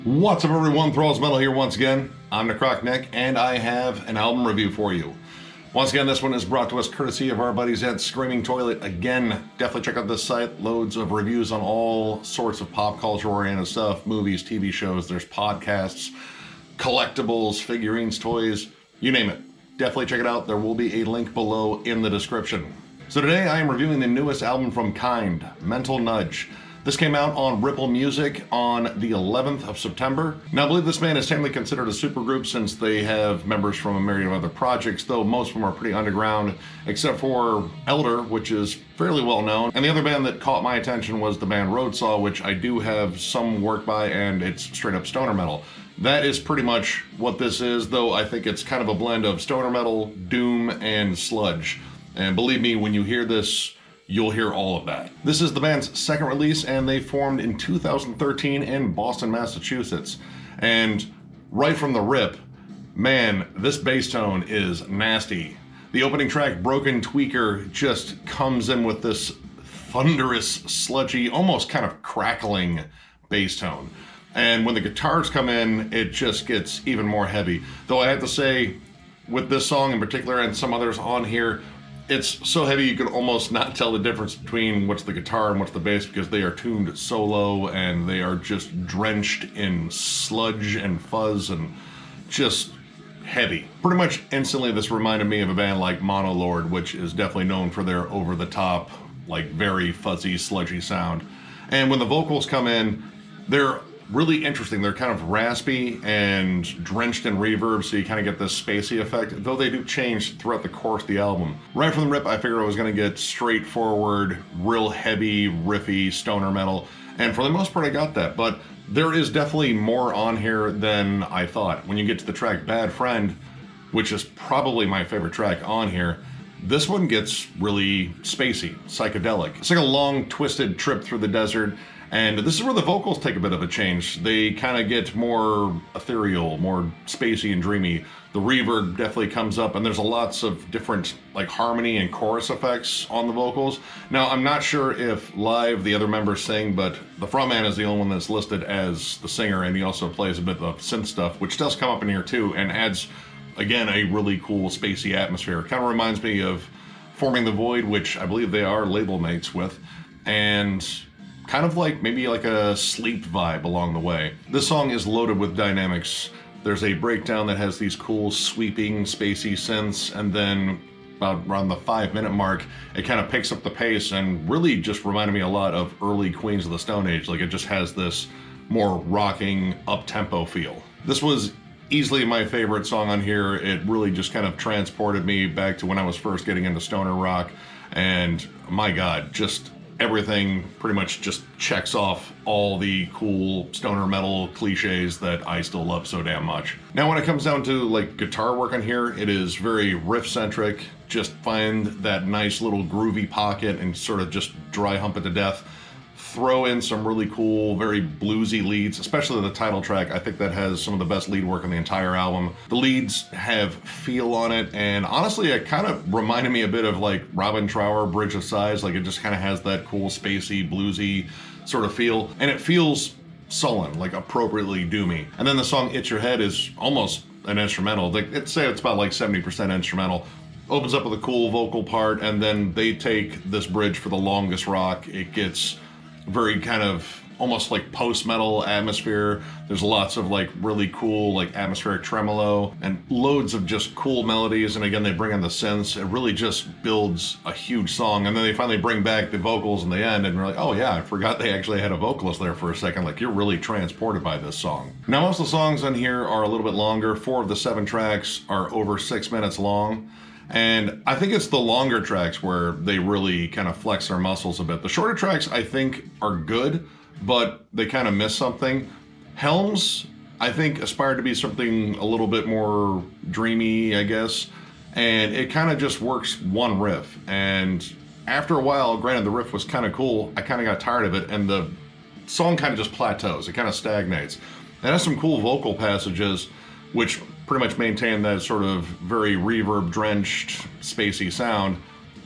What's up everyone, Thralls Metal here once again. I'm Necrotic Nick, and I have an album review for you. Once again, this one is brought to us courtesy of our buddies at Screaming Toilet. Again, definitely check out this site. Loads of reviews on all sorts of pop culture oriented stuff, movies, TV shows, there's podcasts, collectibles, figurines, toys, you name it. Definitely check it out. There will be a link below in the description. So today I am reviewing the newest album from Kind, Mental Nudge. This came out on Ripple Music on the 11th of September. Now I believe this band is technically considered a supergroup since they have members from a myriad of other projects, though most of them are pretty underground, except for Elder, which is fairly well known. And the other band that caught my attention was the band Roadsaw, which I do have some work by, and it's straight up stoner metal. That is pretty much what this is, though I think it's kind of a blend of stoner metal, doom, and sludge. And believe me, when you hear this, you'll hear all of that. This is the band's second release, and they formed in 2013 in Boston, Massachusetts. And right from the rip, man, this bass tone is nasty. The opening track, Broken Tweaker, just comes in with this thunderous, sludgy, almost kind of crackling bass tone. And when the guitars come in, it just gets even more heavy. Though I have to say, with this song in particular and some others on here, it's so heavy you can almost not tell the difference between what's the guitar and what's the bass, because they are tuned so low and they are just drenched in sludge and fuzz and just heavy. Pretty much instantly this reminded me of a band like Monolord, which is definitely known for their over-the-top, like very fuzzy, sludgy sound. And when the vocals come in, they're really interesting. They're kind of raspy and drenched in reverb, so you kind of get this spacey effect, though they do change throughout the course of the album. Right from the rip, I figured I was going to get straightforward, real heavy, riffy stoner metal, and for the most part I got that, but there is definitely more on here than I thought. When you get to the track Bad Friend, which is probably my favorite track on here, this one gets really spacey, psychedelic. It's like a long, twisted trip through the desert, and this is where the vocals take a bit of a change. They kind of get more ethereal, more spacey and dreamy. The reverb definitely comes up, and there's lots of different like harmony and chorus effects on the vocals. Now, I'm not sure if live the other members sing, but the frontman is the only one that's listed as the singer, and he also plays a bit of synth stuff, which does come up in here too, and adds, again, a really cool spacey atmosphere. It kind of reminds me of Forming the Void, which I believe they are label mates with, and kind of like maybe like a Sleep vibe along the way. This song is loaded with dynamics. There's a breakdown that has these cool sweeping spacey synths, and then about around the 5-minute mark it kind of picks up the pace and really just reminded me a lot of early Queens of the Stone Age. Like, it just has this more rocking up-tempo feel. This was easily my favorite song on here. It really just kind of transported me back to when I was first getting into stoner rock, and my god, just everything pretty much just checks off all the cool stoner metal cliches that I still love so damn much. Now when it comes down to like guitar work on here, it is very riff centric. Just find that nice little groovy pocket and sort of just dry hump it to death. Throw in some really cool, very bluesy leads, especially the title track. I think that has some of the best lead work on the entire album. The leads have feel on it, and honestly, it kind of reminded me a bit of like Robin Trower, Bridge of Sighs. Like, it just kind of has that cool, spacey, bluesy sort of feel, and it feels sullen, like appropriately doomy. And then the song Itch Your Head is almost an instrumental. Like, I'd say it's about like 70% instrumental. Opens up with a cool vocal part, and then they take this bridge for the longest rock. It gets very kind of almost like post-metal atmosphere. There's lots of like really cool like atmospheric tremolo and loads of just cool melodies, and again they bring in the synths. It really just builds a huge song, and then they finally bring back the vocals in the end, and we're like, oh yeah, I forgot they actually had a vocalist there for a second. Like, you're really transported by this song. Now most of the songs on here are a little bit longer. 4 of the 7 tracks are over 6 minutes long. And I think it's the longer tracks where they really kind of flex their muscles a bit. The shorter tracks, I think, are good, but they kind of miss something. Helms, I think, aspired to be something a little bit more dreamy, I guess. and it kind of just works one riff. And after a while, granted the riff was kind of cool, I kind of got tired of it, and the song kind of just plateaus. It kind of stagnates. It has some cool vocal passages, which pretty much maintain that sort of very reverb-drenched, spacey sound,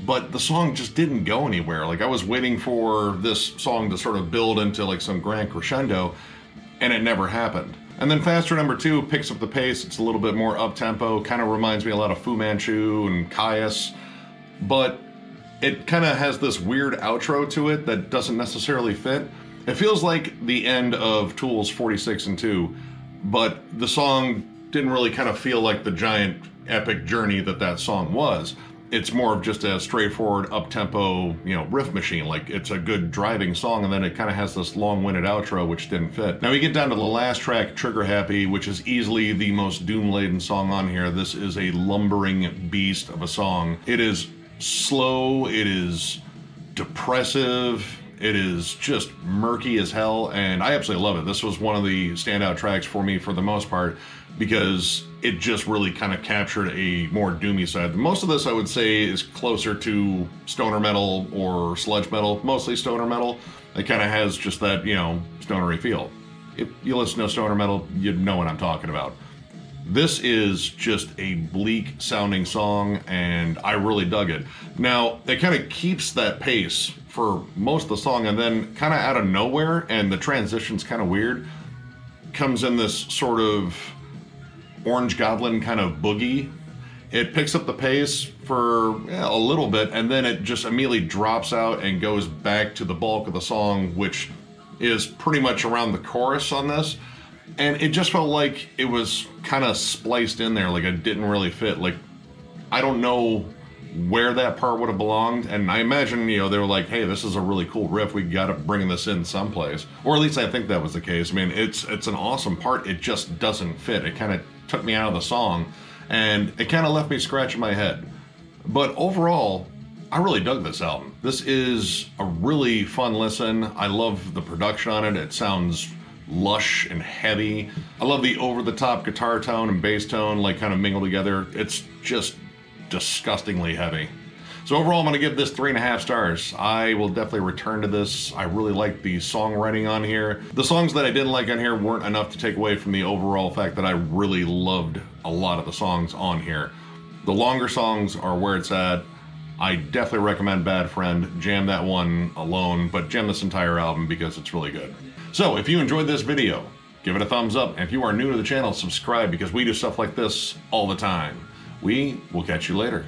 but the song just didn't go anywhere. Like, I was waiting for this song to sort of build into like some grand crescendo, and it never happened. And then Faster number 2 picks up the pace. It's a little bit more up-tempo, kind of reminds me a lot of Fu Manchu and Caius, but it kind of has this weird outro to it that doesn't necessarily fit. It feels like the end of Tool's 46 and 2, but the song didn't really kind of feel like the giant epic journey that song was. It's more of just a straightforward up-tempo, riff machine. Like, it's a good driving song, and then it kind of has this long-winded outro which didn't fit. Now we get down to the last track, Trigger Happy, which is easily the most doom-laden song on here. This is a lumbering beast of a song. It is slow, it is depressive, it is just murky as hell, and I absolutely love it. This was one of the standout tracks for me for the most part, because it just really kind of captured a more doomy side. Most of this, I would say, is closer to stoner metal or sludge metal, mostly stoner metal. It kind of has just that, stonery feel. If you listen to stoner metal, you know what I'm talking about. This is just a bleak sounding song, and I really dug it. Now, it kind of keeps that pace for most of the song, and then kind of out of nowhere, and the transition's kind of weird, comes in this sort of Orange Goblin kind of boogie. It picks up the pace for a little bit, and then it just immediately drops out and goes back to the bulk of the song, which is pretty much around the chorus on this. And it just felt like it was kind of spliced in there, like it didn't really fit. Like, I don't know where that part would have belonged, and I imagine, they were like, hey, this is a really cool riff, we gotta bring this in someplace. Or at least I think that was the case. I mean, it's an awesome part, it just doesn't fit. It kind of took me out of the song, and it kind of left me scratching my head. But overall, I really dug this album. This is a really fun listen. I love the production on it. It sounds lush and heavy. I love the over-the-top guitar tone and bass tone, like, kind of mingle together. It's just disgustingly heavy. So overall, I'm going to give this 3.5 stars. I will definitely return to this. I really like the songwriting on here. The songs that I didn't like on here weren't enough to take away from the overall fact that I really loved a lot of the songs on here. The longer songs are where it's at. I definitely recommend Bad Friend. Jam that one alone, but jam this entire album because it's really good. So if you enjoyed this video, give it a thumbs up. And if you are new to the channel, subscribe, because we do stuff like this all the time. We will catch you later.